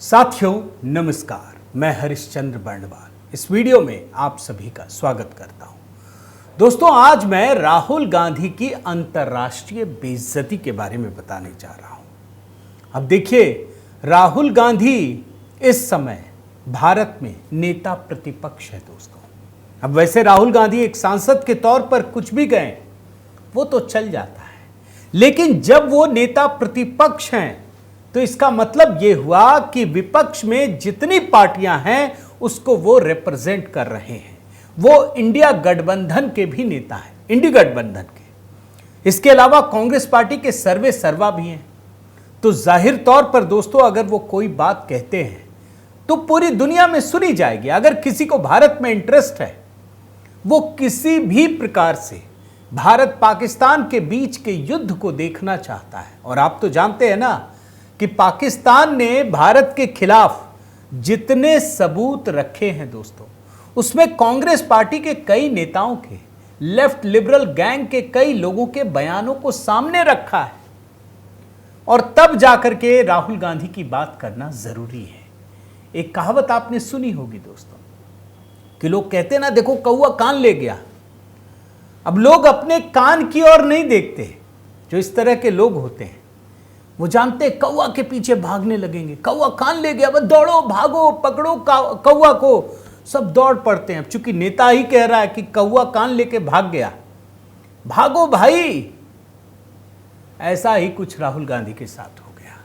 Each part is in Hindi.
साथियों नमस्कार, मैं हरिश्चंद्र बर्णवाल इस वीडियो में आप सभी का स्वागत करता हूं। दोस्तों, आज मैं राहुल गांधी की अंतर्राष्ट्रीय बेइज्जती के बारे में बताने जा रहा हूं। अब देखिए, राहुल गांधी इस समय भारत में नेता प्रतिपक्ष है दोस्तों। अब वैसे राहुल गांधी एक सांसद के तौर पर कुछ भी कहें वो तो चल जाता है, लेकिन जब वो नेता प्रतिपक्ष हैं तो इसका मतलब ये हुआ कि विपक्ष में जितनी पार्टियां हैं उसको वो रिप्रेजेंट कर रहे हैं। वो इंडिया गठबंधन के भी नेता हैं, इंडी गठबंधन के। इसके अलावा कांग्रेस पार्टी के सर्वे सर्वा भी हैं। तो जाहिर तौर पर दोस्तों, अगर वो कोई बात कहते हैं तो पूरी दुनिया में सुनी जाएगी। अगर किसी को भारत में इंटरेस्ट है, वो किसी भी प्रकार से भारत पाकिस्तान के बीच के युद्ध को देखना चाहता है। और आप तो जानते हैं ना कि पाकिस्तान ने भारत के खिलाफ जितने सबूत रखे हैं दोस्तों, उसमें कांग्रेस पार्टी के कई नेताओं के, लेफ्ट लिबरल गैंग के कई लोगों के बयानों को सामने रखा है। और तब जाकर के राहुल गांधी की बात करना जरूरी है। एक कहावत आपने सुनी होगी दोस्तों कि लोग कहते ना, देखो कौवा कान ले गया। अब लोग अपने कान की ओर नहीं देखते। जो इस तरह के लोग होते हैं वो जानते हैं कौवा के पीछे भागने लगेंगे, कौवा कान ले गया, बस दौड़ो भागो पकड़ो कौवा को, सब दौड़ पड़ते हैं। अब चूंकि नेता ही कह रहा है कि कौवा कान लेके भाग गया, भागो भाई। ऐसा ही कुछ राहुल गांधी के साथ हो गया।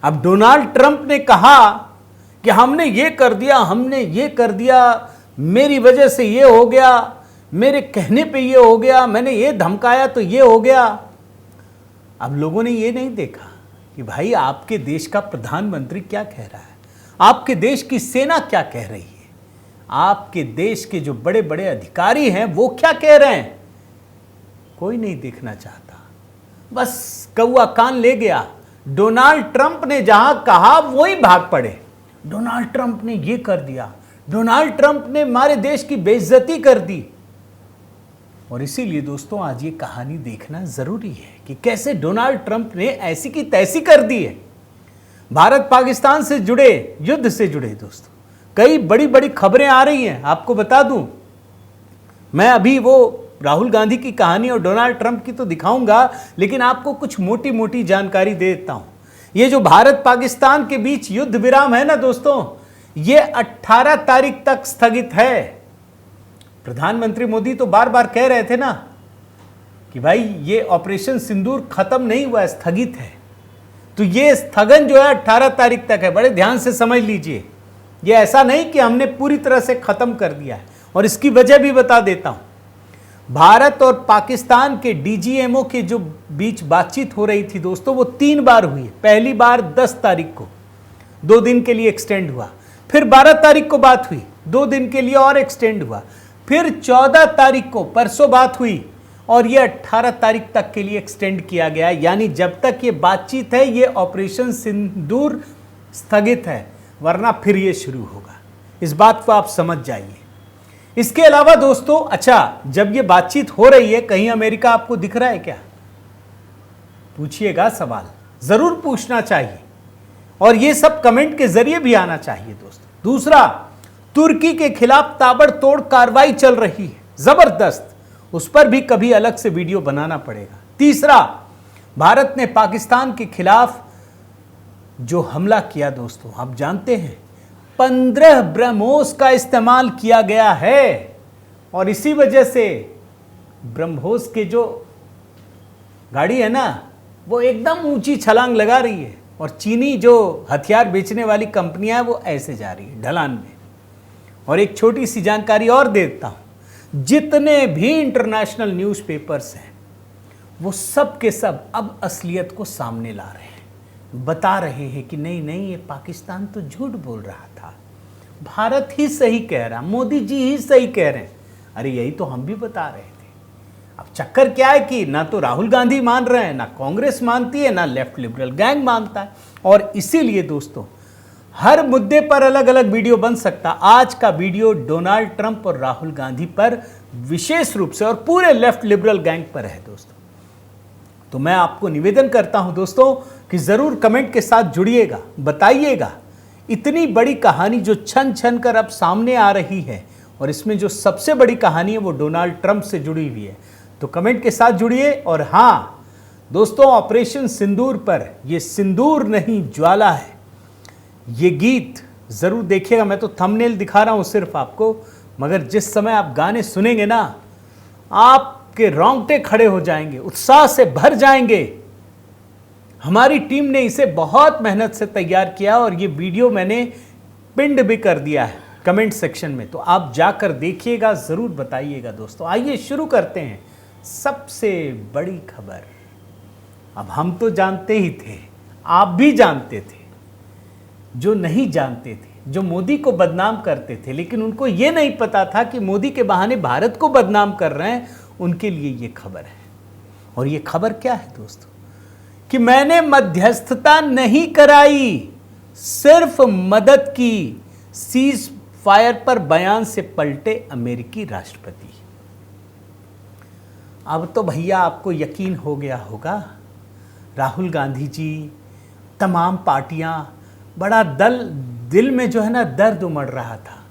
अब डोनाल्ड ट्रंप ने कहा कि हमने ये कर दिया, हमने ये कर दिया, मेरी वजह से ये हो गया, मेरे कहने पे ये हो गया, मैंने ये धमकाया तो ये हो गया। अब लोगों ने ये नहीं देखा कि भाई आपके देश का प्रधानमंत्री क्या कह रहा है, आपके देश की सेना क्या कह रही है, आपके देश के जो बड़े बड़े अधिकारी हैं वो क्या कह रहे हैं। कोई नहीं देखना चाहता, बस कौवा कान ले गया। डोनाल्ड ट्रंप ने जहां कहा वही भाग पड़े। डोनाल्ड ट्रंप ने ये कर दिया, डोनाल्ड ट्रंप ने हमारे देश की बेइज्जती कर दी। और इसीलिए दोस्तों, आज ये कहानी देखना जरूरी है कि कैसे डोनाल्ड ट्रंप ने ऐसी की तैसी कर दी है। भारत पाकिस्तान से जुड़े, युद्ध से जुड़े दोस्तों कई बड़ी बड़ी खबरें आ रही हैं। आपको बता दूं, मैं अभी वो राहुल गांधी की कहानी और डोनाल्ड ट्रंप की तो दिखाऊंगा, लेकिन आपको कुछ मोटी मोटी जानकारी दे देता हूं। ये जो भारत पाकिस्तान के बीच युद्ध विराम है ना दोस्तों, ये 18 तारीख तक स्थगित है। प्रधानमंत्री मोदी तो बार बार कह रहे थे ना कि भाई ये ऑपरेशन सिंदूर खत्म नहीं हुआ है, स्थगित है। तो ये स्थगन जो है 18 तारीख तक है। बड़े ध्यान से समझ लीजिए, ये ऐसा नहीं कि हमने पूरी तरह से खत्म कर दिया है। और इसकी वजह भी बता देता हूं। भारत और पाकिस्तान के डीजीएमओ के जो बीच बातचीत हो रही थी दोस्तों, वो 3 बार हुई। पहली बार 10 तारीख को 2 दिन के लिए एक्सटेंड हुआ, फिर 12 तारीख को बात हुई, 2 दिन के लिए और एक्सटेंड हुआ, फिर 14 तारीख को परसों बात हुई, और ये 18 तारीख तक के लिए एक्सटेंड किया गया। यानी जब तक ये बातचीत है, ये ऑपरेशन सिंदूर स्थगित है, वरना फिर ये शुरू होगा। इस बात को आप समझ जाइए। इसके अलावा दोस्तों, अच्छा, जब ये बातचीत हो रही है, कहीं अमेरिका आपको दिख रहा है क्या? पूछिएगा, सवाल जरूर पूछना चाहिए, और ये सब कमेंट के जरिए भी आना चाहिए दोस्तों। दूसरा, तुर्की के खिलाफ ताबड़तोड़ कार्रवाई चल रही है, जबरदस्त। उस पर भी कभी अलग से वीडियो बनाना पड़ेगा। तीसरा, भारत ने पाकिस्तान के खिलाफ जो हमला किया दोस्तों, आप जानते हैं 15 ब्रह्मोस का इस्तेमाल किया गया है। और इसी वजह से ब्रह्मोस के जो गाड़ी है ना, वो एकदम ऊंची छलांग लगा रही है, और चीनी जो हथियार बेचने वाली कंपनियां हैं वो ऐसे जा रही है ढलान में। और एक छोटी सी जानकारी और दे देता हूं, जितने भी इंटरनेशनल न्यूज़पेपर्स हैं वो सब के सब अब असलियत को सामने ला रहे हैं, बता रहे हैं कि नहीं नहीं, ये पाकिस्तान तो झूठ बोल रहा था, भारत ही सही कह रहा, मोदी जी ही सही कह रहे हैं। अरे यही तो हम भी बता रहे थे। अब चक्कर क्या है कि ना तो राहुल गांधी मान रहे हैं, ना कांग्रेस मानती है, ना लेफ्ट लिबरल गैंग मानता है। और इसीलिए दोस्तों, हर मुद्दे पर अलग अलग वीडियो बन सकता। आज का वीडियो डोनाल्ड ट्रंप और राहुल गांधी पर विशेष रूप से और पूरे लेफ्ट लिबरल गैंग पर है दोस्तों। तो मैं आपको निवेदन करता हूं दोस्तों कि जरूर कमेंट के साथ जुड़िएगा, बताइएगा इतनी बड़ी कहानी जो छन छन कर अब सामने आ रही है, और इसमें जो सबसे बड़ी कहानी है वो डोनाल्ड ट्रंप से जुड़ी हुई है। तो कमेंट के साथ जुड़िए। और हाँ दोस्तों, ऑपरेशन सिंदूर पर, ये सिंदूर नहीं ज्वाला है, ये गीत जरूर देखिएगा। मैं तो थंबनेल दिखा रहा हूं सिर्फ आपको, मगर जिस समय आप गाने सुनेंगे ना, आपके रोंगटे खड़े हो जाएंगे, उत्साह से भर जाएंगे। हमारी टीम ने इसे बहुत मेहनत से तैयार किया और ये वीडियो मैंने पिंड भी कर दिया है कमेंट सेक्शन में, तो आप जाकर देखिएगा, जरूर बताइएगा। दोस्तों आइए शुरू करते हैं। सबसे बड़ी खबर, अब हम तो जानते ही थे, आप भी जानते थे, जो नहीं जानते थे, जो मोदी को बदनाम करते थे, लेकिन उनको यह नहीं पता था कि मोदी के बहाने भारत को बदनाम कर रहे हैं, उनके लिए ये खबर है। और ये खबर क्या है दोस्तों, कि मैंने मध्यस्थता नहीं कराई, सिर्फ मदद की। सीज फायर पर बयान से पलटे अमेरिकी राष्ट्रपति। अब तो भैया आपको यकीन हो गया होगा, राहुल गांधी जी, तमाम पार्टियां, बड़ा दिल में जो है ना दर्द उमड़ रहा था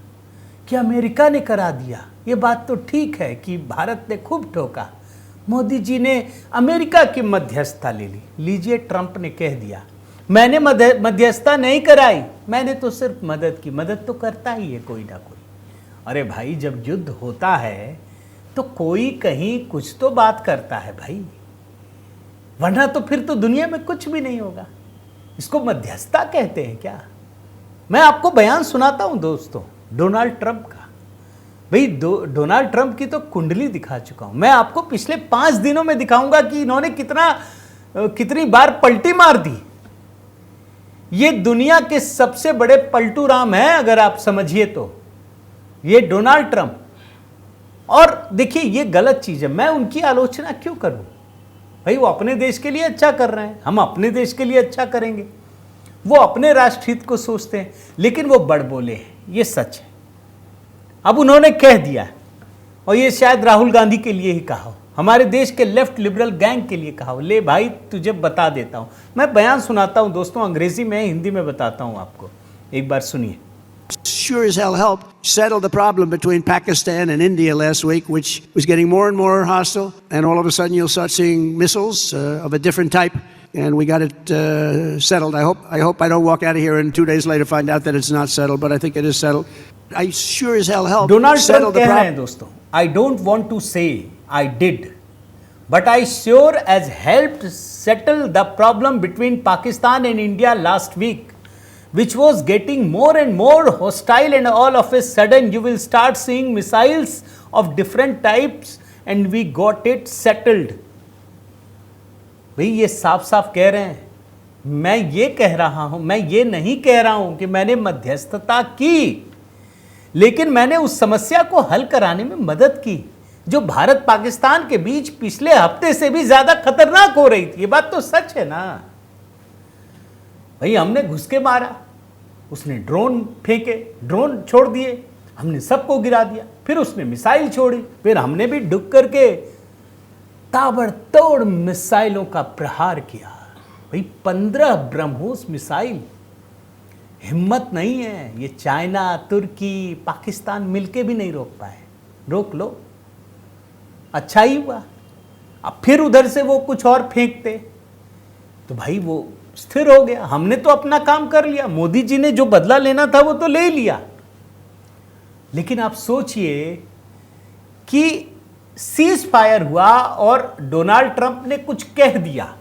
कि अमेरिका ने करा दिया। ये बात तो ठीक है कि भारत ने खूब ठोका, मोदी जी ने अमेरिका की मध्यस्थता ले ली। लीजिए, ट्रंप ने कह दिया मैंने मध्यस्थता नहीं कराई, मैंने तो सिर्फ मदद की। मदद तो करता ही है कोई ना कोई। अरे भाई, जब युद्ध होता है तो कोई कहीं कुछ तो बात करता है भाई, वरना तो फिर तो दुनिया में कुछ भी नहीं होगा। इसको मध्यस्थता कहते हैं क्या? मैं आपको बयान सुनाता हूं दोस्तों डोनाल्ड ट्रंप का। भाई डोनाल्ड ट्रंप की तो कुंडली दिखा चुका हूं, मैं आपको पिछले 5 दिनों में दिखाऊंगा कि इन्होंने कितनी बार पलटी मार दी। ये दुनिया के सबसे बड़े पलटू राम हैं, अगर आप समझिए तो, ये डोनाल्ड ट्रंप। और देखिए, ये गलत चीज है, मैं उनकी आलोचना क्यों करूं? भाई वो अपने देश के लिए अच्छा कर रहे हैं, हम अपने देश के लिए अच्छा करेंगे। वो अपने राष्ट्र हित को सोचते हैं, लेकिन वो बड़बोले हैं, ये सच है। अब उन्होंने कह दिया, और ये शायद राहुल गांधी के लिए ही कहा हो, हमारे देश के लेफ्ट लिबरल गैंग के लिए कहा हो। ले भाई, तुझे बता देता हूं, मैं बयान सुनाता हूं दोस्तों, अंग्रेजी में, हिंदी में बताता हूं आपको, एक बार सुनिए। Sure as hell helped settle the problem between Pakistan and India last week, which was getting more and more hostile. And all of a sudden, you'll start seeing missiles of a different type. And we got it settled. I hope I don't walk out of here and 2 days later find out that it's not settled. But I think it is settled. I sure as hell helped Donald settle Trump the कह रहे हैं problem. दोस्तों, I don't want to say I did, but I sure as helped settle the problem between Pakistan and India last week, which was getting more and more hostile, and all of a sudden you will start seeing missiles of different types, and we got it settled. भाई ये साफ साफ कह रहे हैं, मैं ये कह रहा हूं, मैं ये नहीं कह रहा हूं कि मैंने मध्यस्थता की, लेकिन मैंने उस समस्या को हल कराने में मदद की, जो भारत पाकिस्तान के बीच पिछले हफ्ते से भी ज्यादा खतरनाक हो रही थी। ये बात तो सच है ना भाई। हमने घुस के मारा, उसने ड्रोन फेंके, ड्रोन छोड़ दिए, हमने सबको गिरा दिया, फिर उसने मिसाइल छोड़ी, फिर हमने भी डुक करके ताबड़तोड़ मिसाइलों का प्रहार किया। भाई 15 ब्रह्मोस मिसाइल, हिम्मत नहीं है, ये चाइना, तुर्की, पाकिस्तान मिलके भी नहीं रोक पाए। रोक लो, अच्छा ही हुआ। अब फिर उधर से वो कुछ और फेंकते तो भाई वो स्थिर हो गया। हमने तो अपना काम कर लिया, मोदी जी ने जो बदला लेना था वो तो ले लिया। लेकिन आप सोचिए कि सीज फायर हुआ और डोनाल्ड ट्रंप ने कुछ कह दिया,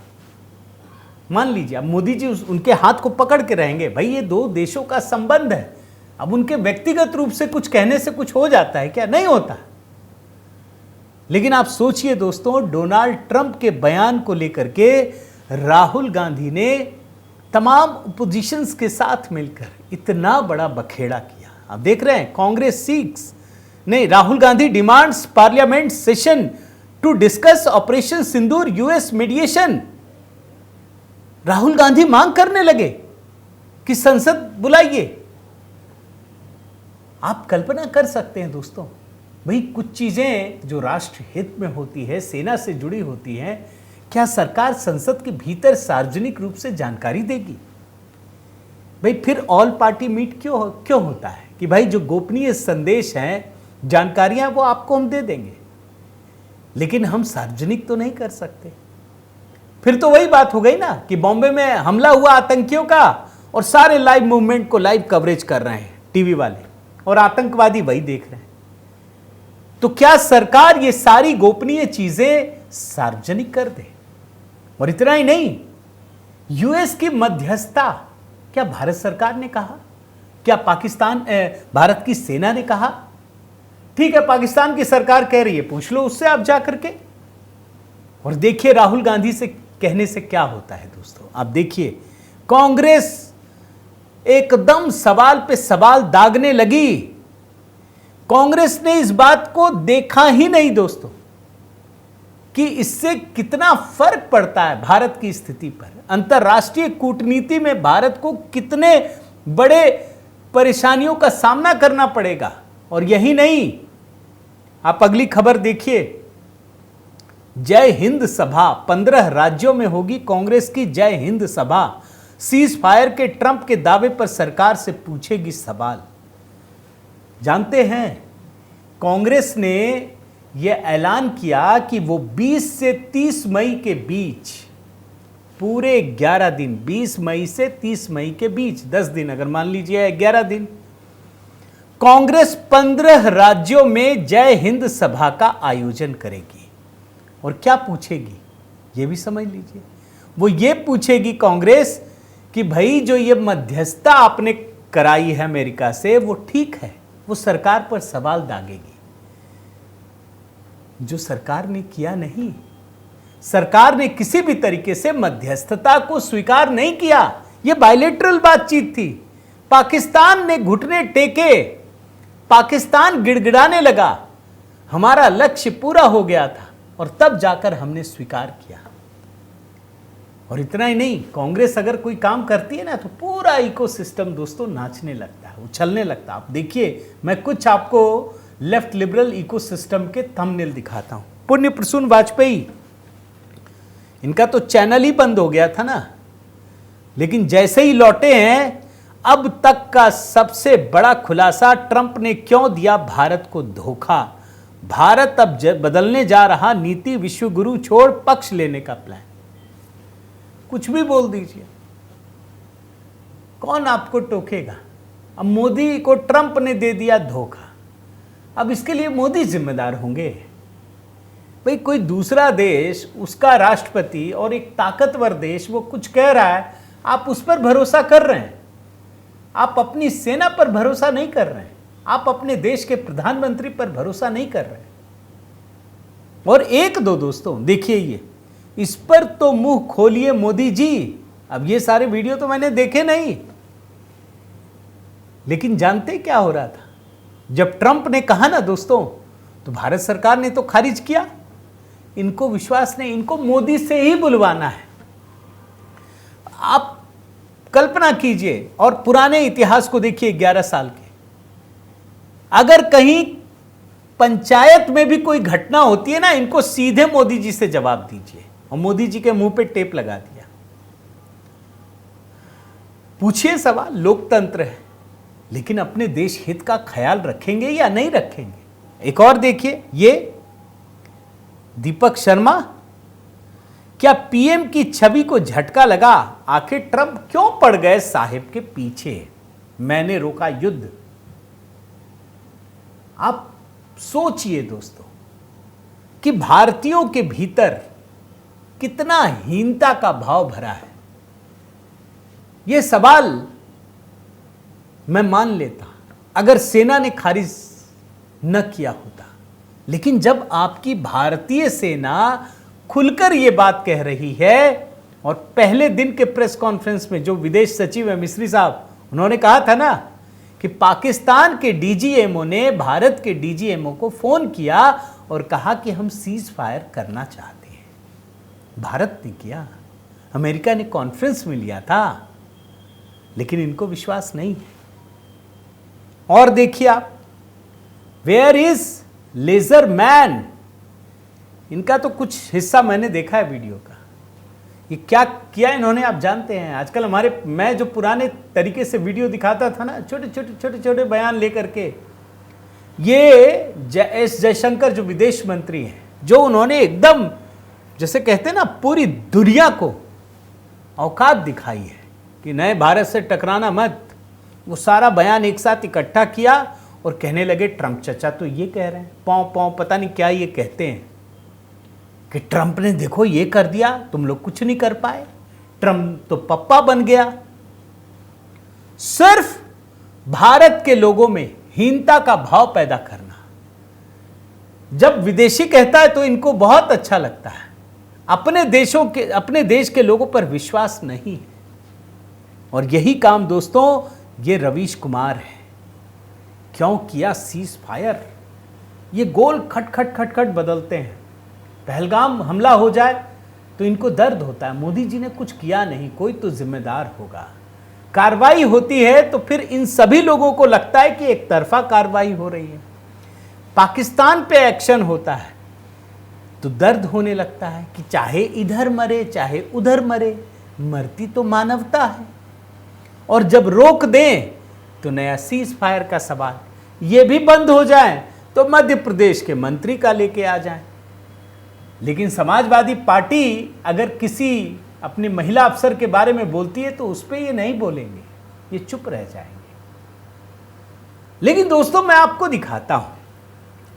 मान लीजिए अब मोदी जी उनके हाथ को पकड़ के रहेंगे। भाई ये 2 देशों का संबंध है, अब उनके व्यक्तिगत रूप से कुछ कहने से कुछ हो जाता है क्या? नहीं होता। लेकिन आप सोचिए दोस्तों, डोनाल्ड ट्रंप के बयान को लेकर के राहुल गांधी ने तमाम अपोजिशंस के साथ मिलकर इतना बड़ा बखेड़ा किया। आप देख रहे हैं, कांग्रेस सीक्स नहीं, Rahul Gandhi demands parliament session to discuss operation Sindoor US mediation. Rahul Gandhi मांग करने लगे कि संसद बुलाइए। आप कल्पना कर सकते हैं दोस्तों, भाई कुछ चीजें जो राष्ट्र हित में होती है, सेना से जुड़ी होती हैं, क्या सरकार संसद के भीतर सार्वजनिक रूप से जानकारी देगी? भाई फिर ऑल पार्टी मीट क्यों होता है कि भाई जो गोपनीय संदेश हैं, जानकारियां वो आपको हम दे देंगे, लेकिन हम सार्वजनिक तो नहीं कर सकते। फिर तो वही बात हो गई ना कि बॉम्बे में हमला हुआ आतंकियों का और सारे लाइव मूवमेंट को लाइव कवरेज कर रहे हैं टीवी वाले, और आतंकवादी वही देख रहे हैं। तो क्या सरकार ये सारी गोपनीय चीजें सार्वजनिक कर दे? और इतना ही नहीं, यूएस की मध्यस्थता क्या भारत सरकार ने कहा? क्या भारत की सेना ने कहा? ठीक है, पाकिस्तान की सरकार कह रही है, पूछ लो उससे आप जा करके। और देखिए राहुल गांधी से कहने से क्या होता है दोस्तों। आप देखिए, कांग्रेस एकदम सवाल पे सवाल दागने लगी। कांग्रेस ने इस बात को देखा ही नहीं दोस्तों कि इससे कितना फर्क पड़ता है भारत की स्थिति पर, अंतर्राष्ट्रीय कूटनीति में भारत को कितने बड़े परेशानियों का सामना करना पड़ेगा। और यही नहीं, आप अगली खबर देखिए, जय हिंद सभा 15 राज्यों में होगी कांग्रेस की जय हिंद सभा। सीज फायर के ट्रंप के दावे पर सरकार से पूछेगी सवाल। जानते हैं, कांग्रेस ने यह ऐलान किया कि वो 20 से 30 मई के बीच, पूरे 11 दिन, 20 मई से 30 मई के बीच, 10 दिन अगर मान लीजिए 11 दिन, कांग्रेस 15 राज्यों में जय हिंद सभा का आयोजन करेगी। और क्या पूछेगी ये भी समझ लीजिए। वो ये पूछेगी कांग्रेस कि भाई जो ये मध्यस्थता आपने कराई है अमेरिका से, वो ठीक है? वो सरकार पर सवाल दागेगी। जो सरकार ने किया नहीं, सरकार ने किसी भी तरीके से मध्यस्थता को स्वीकार नहीं किया। यह बायलैटरल बातचीत थी। पाकिस्तान ने घुटने टेके, पाकिस्तान गिड़गिड़ाने लगा, हमारा लक्ष्य पूरा हो गया था, और तब जाकर हमने स्वीकार किया। और इतना ही नहीं, कांग्रेस अगर कोई काम करती है ना तो पूरा इकोसिस्टम दोस्तों नाचने लगता है, उछलने लगता है। आप देखिए, मैं कुछ आपको लेफ्ट लिबरल इकोसिस्टम के थंबनेल दिखाता हूं। पुण्य प्रसून वाजपेयी, इनका तो चैनल ही बंद हो गया था ना, लेकिन जैसे ही लौटे हैं, अब तक का सबसे बड़ा खुलासा, ट्रंप ने क्यों दिया भारत को धोखा। भारत अब बदलने जा रहा नीति, विश्व गुरु छोड़ पक्ष लेने का प्लान। कुछ भी बोल दीजिए, कौन आपको टोकेगा। अब मोदी को ट्रंप ने दे दिया धोखा, अब इसके लिए मोदी जिम्मेदार होंगे। भाई कोई दूसरा देश, उसका राष्ट्रपति और एक ताकतवर देश वो कुछ कह रहा है, आप उस पर भरोसा कर रहे हैं। आप अपनी सेना पर भरोसा नहीं कर रहे हैं, आप अपने देश के प्रधानमंत्री पर भरोसा नहीं कर रहे। और एक दो दोस्तों देखिए, ये इस पर तो मुंह खोलिए मोदी जी। अब ये सारे वीडियो तो मैंने देखे नहीं, लेकिन जानते क्या हो रहा था जब ट्रंप ने कहा ना दोस्तों, तो भारत सरकार ने तो खारिज किया। इनको विश्वास नहीं, इनको मोदी से ही बुलवाना है। आप कल्पना कीजिए और पुराने इतिहास को देखिए, 11 साल के, अगर कहीं पंचायत में भी कोई घटना होती है ना, इनको सीधे मोदी जी से जवाब दीजिए। और मोदी जी के मुंह पे टेप लगा दिया। पूछिए सवाल, लोकतंत्र है, लेकिन अपने देश हित का ख्याल रखेंगे या नहीं रखेंगे। एक और देखिए, ये दीपक शर्मा, क्या पीएम की छवि को झटका लगा, आखिर ट्रंप क्यों पड़ गए साहिब के पीछे, मैंने रोका युद्ध। आप सोचिए दोस्तों कि भारतीयों के भीतर कितना हीनता का भाव भरा है। यह सवाल मैं मान लेता अगर सेना ने खारिज न किया होता, लेकिन जब आपकी भारतीय सेना खुलकर यह बात कह रही है, और पहले दिन के प्रेस कॉन्फ्रेंस में जो विदेश सचिव है मिस्री साहब, उन्होंने कहा था ना कि पाकिस्तान के डीजीएमओ ने भारत के डीजीएमओ को फोन किया और कहा कि हम सीज फायर करना चाहते हैं। भारत ने किया, अमेरिका ने कॉन्फ्रेंस में लिया था, लेकिन इनको विश्वास नहीं है। और देखिए आप, वेयर इज लेजर मैन, इनका तो कुछ हिस्सा मैंने देखा है वीडियो का। ये क्या किया इन्होंने आप जानते हैं। आजकल मैं जो पुराने तरीके से वीडियो दिखाता था ना, छोटे छोटे बयान लेकर के, ये एस जयशंकर जो विदेश मंत्री हैं, जो उन्होंने एकदम जैसे कहते हैं ना पूरी दुनिया को औकात दिखाई है कि नए भारत से टकराना मत, वो सारा बयान एक साथ इकट्ठा किया और कहने लगे ट्रंप चचा तो ये कह रहे हैं, पाँव पाँव पता नहीं क्या ये कहते हैं कि ट्रंप ने देखो ये कर दिया, तुम लोग कुछ नहीं कर पाए, ट्रंप तो पप्पा बन गया। सिर्फ भारत के लोगों में हीनता का भाव पैदा करना। जब विदेशी कहता है तो इनको बहुत अच्छा लगता है, अपने देश के लोगों पर विश्वास नहीं है। और यही काम दोस्तों ये रवीश कुमार है। क्यों किया सीज फायर? ये गोल खट बदलते हैं। पहलगाम हमला हो जाए तो इनको दर्द होता है, मोदी जी ने कुछ किया नहीं, कोई तो जिम्मेदार होगा। कार्रवाई होती है तो फिर इन सभी लोगों को लगता है कि एक तरफा कार्रवाई हो रही है। पाकिस्तान पे एक्शन होता है तो दर्द होने लगता है कि चाहे इधर मरे चाहे उधर मरे, मरती तो मानवता है। और जब रोक दें तो नया सीज फायर का सवाल, ये भी बंद हो जाए तो मध्य प्रदेश के मंत्री का लेके आ जाएं। लेकिन समाजवादी पार्टी अगर किसी अपनी महिला अफसर के बारे में बोलती है तो उस पर ये नहीं बोलेंगे, ये चुप रह जाएंगे। लेकिन दोस्तों मैं आपको दिखाता हूं,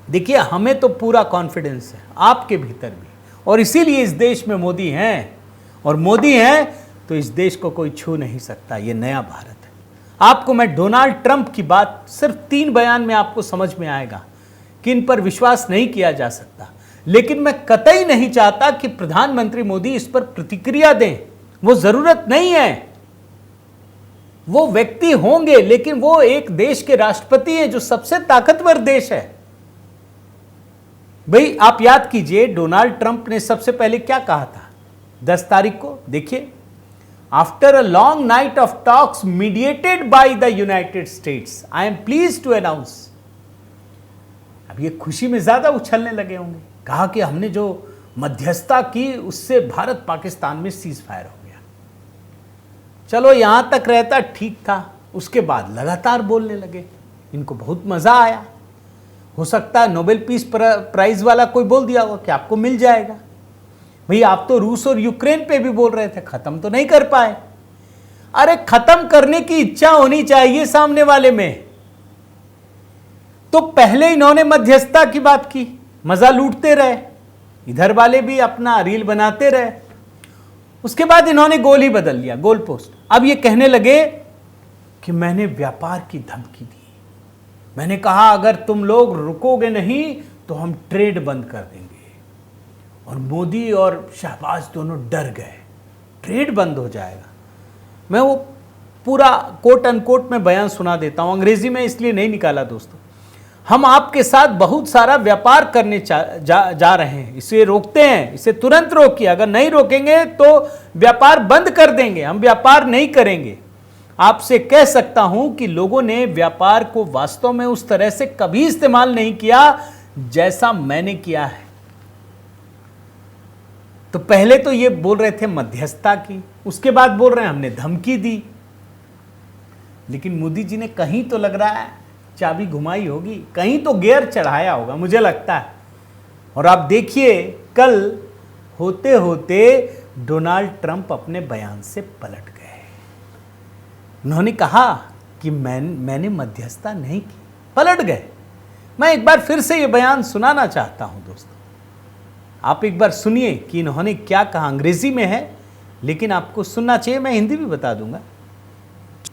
देखिए हमें तो पूरा कॉन्फिडेंस है, आपके भीतर भी, और इसीलिए इस देश में मोदी हैं, और मोदी हैं तो इस देश को कोई छू नहीं सकता। ये नया भारत है। आपको मैं डोनाल्ड ट्रंप की बात सिर्फ 3 बयान में आपको समझ में आएगा कि इन पर विश्वास नहीं किया जा सकता। लेकिन मैं कतई नहीं चाहता कि प्रधानमंत्री मोदी इस पर प्रतिक्रिया दें, वो जरूरत नहीं है। वो व्यक्ति होंगे लेकिन वो एक देश के राष्ट्रपति हैं जो सबसे ताकतवर देश है। भाई आप याद कीजिए डोनाल्ड ट्रंप ने सबसे पहले क्या कहा था 10 तारीख को, देखिए, after a long night of talks mediated by the United States I am pleased to announce. अब ये खुशी में ज्यादा उछलने लगे होंगे। कहा कि हमने जो मध्यस्थता की उससे भारत पाकिस्तान में सीज फायर हो गया। चलो यहां तक रहता ठीक था, उसके बाद लगातार बोलने लगे। इनको बहुत मजा आया। हो सकता है नोबेल पीस प्राइज वाला कोई बोल दिया होगा कि आपको मिल जाएगा। भाई आप तो रूस और यूक्रेन पे भी बोल रहे थे, खत्म तो नहीं कर पाए। अरे खत्म करने की इच्छा होनी चाहिए सामने वाले में। तो पहले इन्होंने मध्यस्थता की बात की, मजा लूटते रहे, इधर वाले भी अपना रील बनाते रहे। उसके बाद इन्होंने गोल ही बदल लिया, गोल पोस्ट। अब ये कहने लगे कि मैंने व्यापार की धमकी दी, मैंने कहा अगर तुम लोग रुकोगे नहीं तो हम ट्रेड बंद कर देंगे। और मोदी और शहबाज दोनों डर गए, ट्रेड बंद हो जाएगा। मैं वो पूरा कोट अनकोट में बयान सुना देता हूं, अंग्रेजी में इसलिए नहीं निकाला दोस्तों। हम आपके साथ बहुत सारा व्यापार करने जा रहे हैं, इसे रोकते हैं, इसे तुरंत रोकिए, अगर नहीं रोकेंगे तो व्यापार बंद कर देंगे, हम व्यापार नहीं करेंगे। आपसे कह सकता हूं कि लोगों ने व्यापार को वास्तव में उस तरह से कभी इस्तेमाल नहीं किया जैसा मैंने किया है। तो पहले तो ये बोल रहे थे मध्यस्थता की, उसके बाद बोल रहे हैं हमने धमकी दी। लेकिन मोदी जी ने कहीं तो लग रहा है चाबी घुमाई होगी, कहीं तो गियर चढ़ाया होगा, मुझे लगता है। और आप देखिए कल होते होते डोनाल्ड ट्रंप अपने बयान से पलट गए। उन्होंने कहा कि मैंने मध्यस्थता नहीं की, पलट गए। मैं एक बार फिर से ये बयान सुनाना चाहता हूं दोस्तों, आप एक बार सुनिए कि इन्होंने क्या कहा। अंग्रेजी में है लेकिन आपको सुनना चाहिए, मैं हिंदी भी बता दूंगा।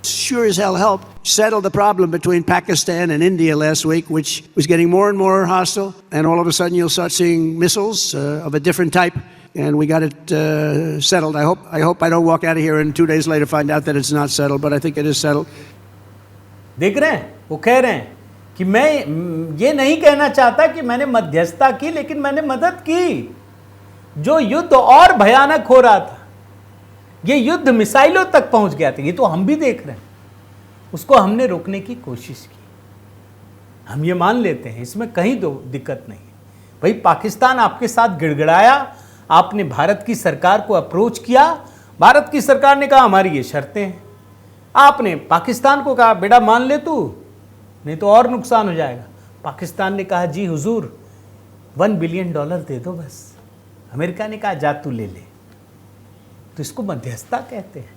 Sure as hell helped settle the problem between Pakistan and India last week, which was getting more and more hostile. And all of a sudden, you'll start seeing missiles of a different type. And we got it settled. I hope I don't walk out of here and 2 days later find out that it's not settled, but I think it is settled. देख रहे हैं, वो कह रहे हैं कि मैं ये नहीं कहना चाहता कि मैंने मध्यस्थता की, लेकिन मैंने मदद की। जो युद्ध और भयानक हो रहा था, ये युद्ध मिसाइलों तक पहुंच गया था, ये तो हम भी देख रहे हैं, उसको हमने रोकने की कोशिश की। हम ये मान लेते हैं, इसमें कहीं दो दिक्कत नहीं। भाई पाकिस्तान आपके साथ गिड़गिड़ाया, आपने भारत की सरकार को अप्रोच किया, भारत की सरकार ने कहा हमारी ये शर्तें हैं। आपने पाकिस्तान को कहा बेटा मान ले तू, नहीं तो और नुकसान हो जाएगा। पाकिस्तान ने कहा जी हुजूर $1 बिलियन दे दो बस। अमेरिका ने कहा जा तू ले ले। तो इसको मध्यस्थता कहते हैं।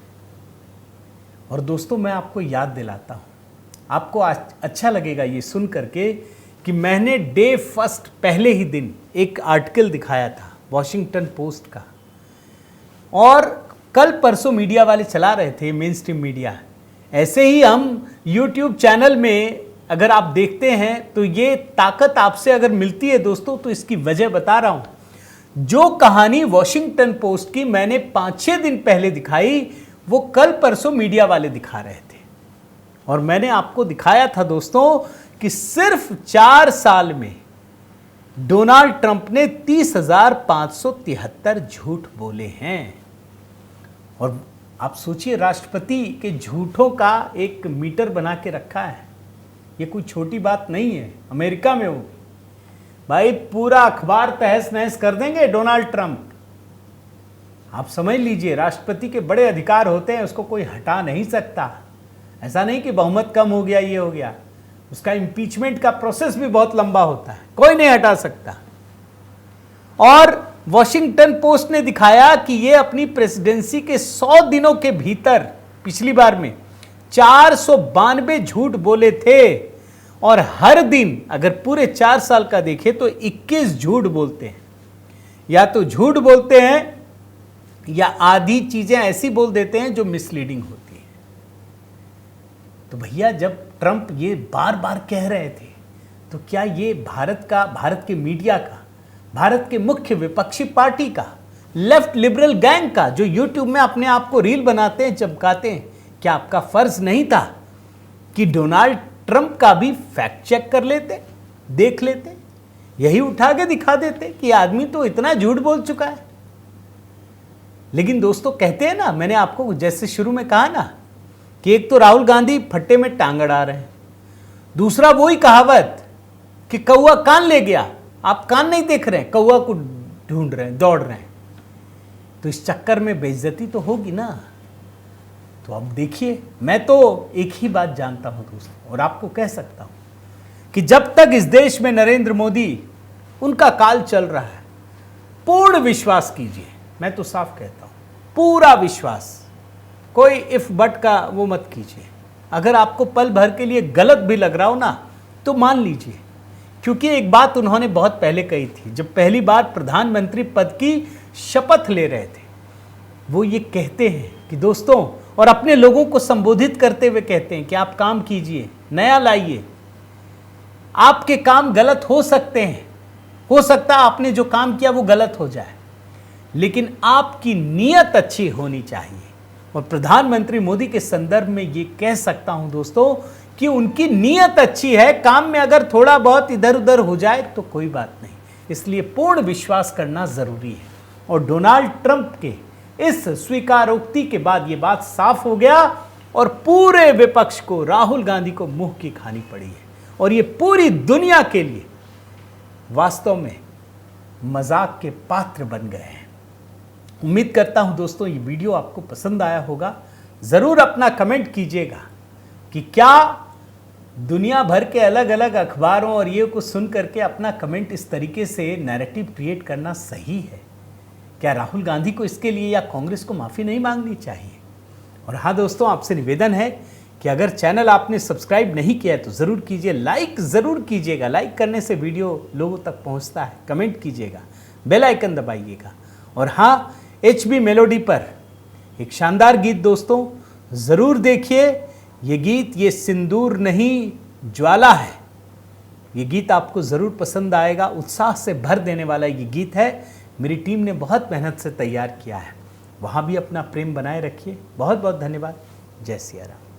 और दोस्तों मैं आपको याद दिलाता हूँ, आपको अच्छा लगेगा ये सुन करके कि मैंने डे फर्स्ट पहले ही दिन एक आर्टिकल दिखाया था वॉशिंगटन पोस्ट का, और कल परसों मीडिया वाले चला रहे थे, मेन स्ट्रीम मीडिया। ऐसे ही हम यूट्यूब चैनल में अगर आप देखते हैं तो ये ताकत आपसे अगर मिलती है दोस्तों, तो इसकी वजह बता रहा हूं। जो कहानी वॉशिंगटन पोस्ट की मैंने 5-6 दिन पहले दिखाई, वो कल परसों मीडिया वाले दिखा रहे थे। और मैंने आपको दिखाया था दोस्तों कि सिर्फ 4 साल में डोनाल्ड ट्रंप ने 30,573 झूठ बोले हैं। और आप सोचिए, राष्ट्रपति के झूठों का एक मीटर बना के रखा है। ये कोई छोटी बात नहीं है। अमेरिका में होगी भाई, पूरा अखबार तहस नहस कर देंगे डोनाल्ड ट्रंप। आप समझ लीजिए, राष्ट्रपति के बड़े अधिकार होते हैं, उसको कोई हटा नहीं सकता। ऐसा नहीं कि बहुमत कम हो गया, ये हो गया। उसका इम्पीचमेंट का प्रोसेस भी बहुत लंबा होता है, कोई नहीं हटा सकता। और वॉशिंगटन पोस्ट ने दिखाया कि ये अपनी प्रेसिडेंसी के 100 दिनों के भीतर पिछली बार में 492 झूठ बोले थे। और हर दिन अगर पूरे 4 साल का देखें तो 21 झूठ बोलते हैं। या तो झूठ बोलते हैं या आधी चीजें ऐसी बोल देते हैं जो मिसलीडिंग होती है। तो भैया जब ट्रंप ये बार बार कह रहे थे, तो क्या ये भारत के मीडिया का, भारत के मुख्य विपक्षी पार्टी का, लेफ्ट लिबरल गैंग का, जो यूट्यूब में अपने आप को रील बनाते हैं, चमकाते हैं, क्या आपका फर्ज नहीं था कि डोनाल्ड ट्रंप का भी फैक्ट चेक कर लेते, देख लेते, यही उठा के दिखा देते कि आदमी तो इतना झूठ बोल चुका है। लेकिन दोस्तों कहते हैं ना, मैंने आपको जैसे शुरू में कहा ना कि एक तो राहुल गांधी फट्टे में टांग अड़ा रहे हैं, दूसरा वही कहावत कि कौवा कान ले गया, आप कान नहीं देख रहे हैं, कौवा को ढूंढ रहे हैं, दौड़ रहे हैं। तो इस चक्कर में बेइज्जती तो होगी ना। तो अब देखिए, मैं तो एक ही बात जानता हूं दोस्तों, और आपको कह सकता हूं कि जब तक इस देश में नरेंद्र मोदी उनका काल चल रहा है, पूर्ण विश्वास कीजिए। मैं तो साफ कहता हूं, पूरा विश्वास, कोई इफ बट का वो मत कीजिए। अगर आपको पल भर के लिए गलत भी लग रहा हो ना, तो मान लीजिए, क्योंकि एक बात उन्होंने बहुत पहले कही थी, जब पहली बार प्रधानमंत्री पद की शपथ ले रहे थे। वो ये कहते हैं कि दोस्तों, और अपने लोगों को संबोधित करते हुए कहते हैं कि आप काम कीजिए, नया लाइए। आपके काम गलत हो सकते हैं, हो सकता है आपने जो काम किया वो गलत हो जाए, लेकिन आपकी नीयत अच्छी होनी चाहिए। और प्रधानमंत्री मोदी के संदर्भ में ये कह सकता हूं दोस्तों कि उनकी नीयत अच्छी है। काम में अगर थोड़ा बहुत इधर उधर हो जाए तो कोई बात नहीं, इसलिए पूर्ण विश्वास करना जरूरी है। और डोनाल्ड ट्रंप के इस स्वीकारोक्ति के बाद ये बात साफ हो गया, और पूरे विपक्ष को, राहुल गांधी को मुंह की खानी पड़ी है। और ये पूरी दुनिया के लिए वास्तव में मजाक के पात्र बन गए हैं। उम्मीद करता हूं दोस्तों ये वीडियो आपको पसंद आया होगा। जरूर अपना कमेंट कीजिएगा कि क्या दुनिया भर के अलग अलग अखबारों और ये को सुन करके अपना कमेंट इस तरीके से नैरेटिव क्रिएट करना सही है। क्या राहुल गांधी को इसके लिए या कांग्रेस को माफ़ी नहीं मांगनी चाहिए? और हाँ दोस्तों, आपसे निवेदन है कि अगर चैनल आपने सब्सक्राइब नहीं किया है तो ज़रूर कीजिए, लाइक ज़रूर कीजिएगा। लाइक करने से वीडियो लोगों तक पहुंचता है। कमेंट कीजिएगा, बेल आइकन दबाइएगा। और हाँ, HB मेलोडी पर एक शानदार गीत दोस्तों ज़रूर देखिए। ये गीत, ये सिंदूर नहीं ज्वाला है, ये गीत आपको ज़रूर पसंद आएगा। उत्साह से भर देने वाला ये गीत है। मेरी टीम ने बहुत मेहनत से तैयार किया है। वहाँ भी अपना प्रेम बनाए रखिए। बहुत बहुत धन्यवाद। जय सिया राम।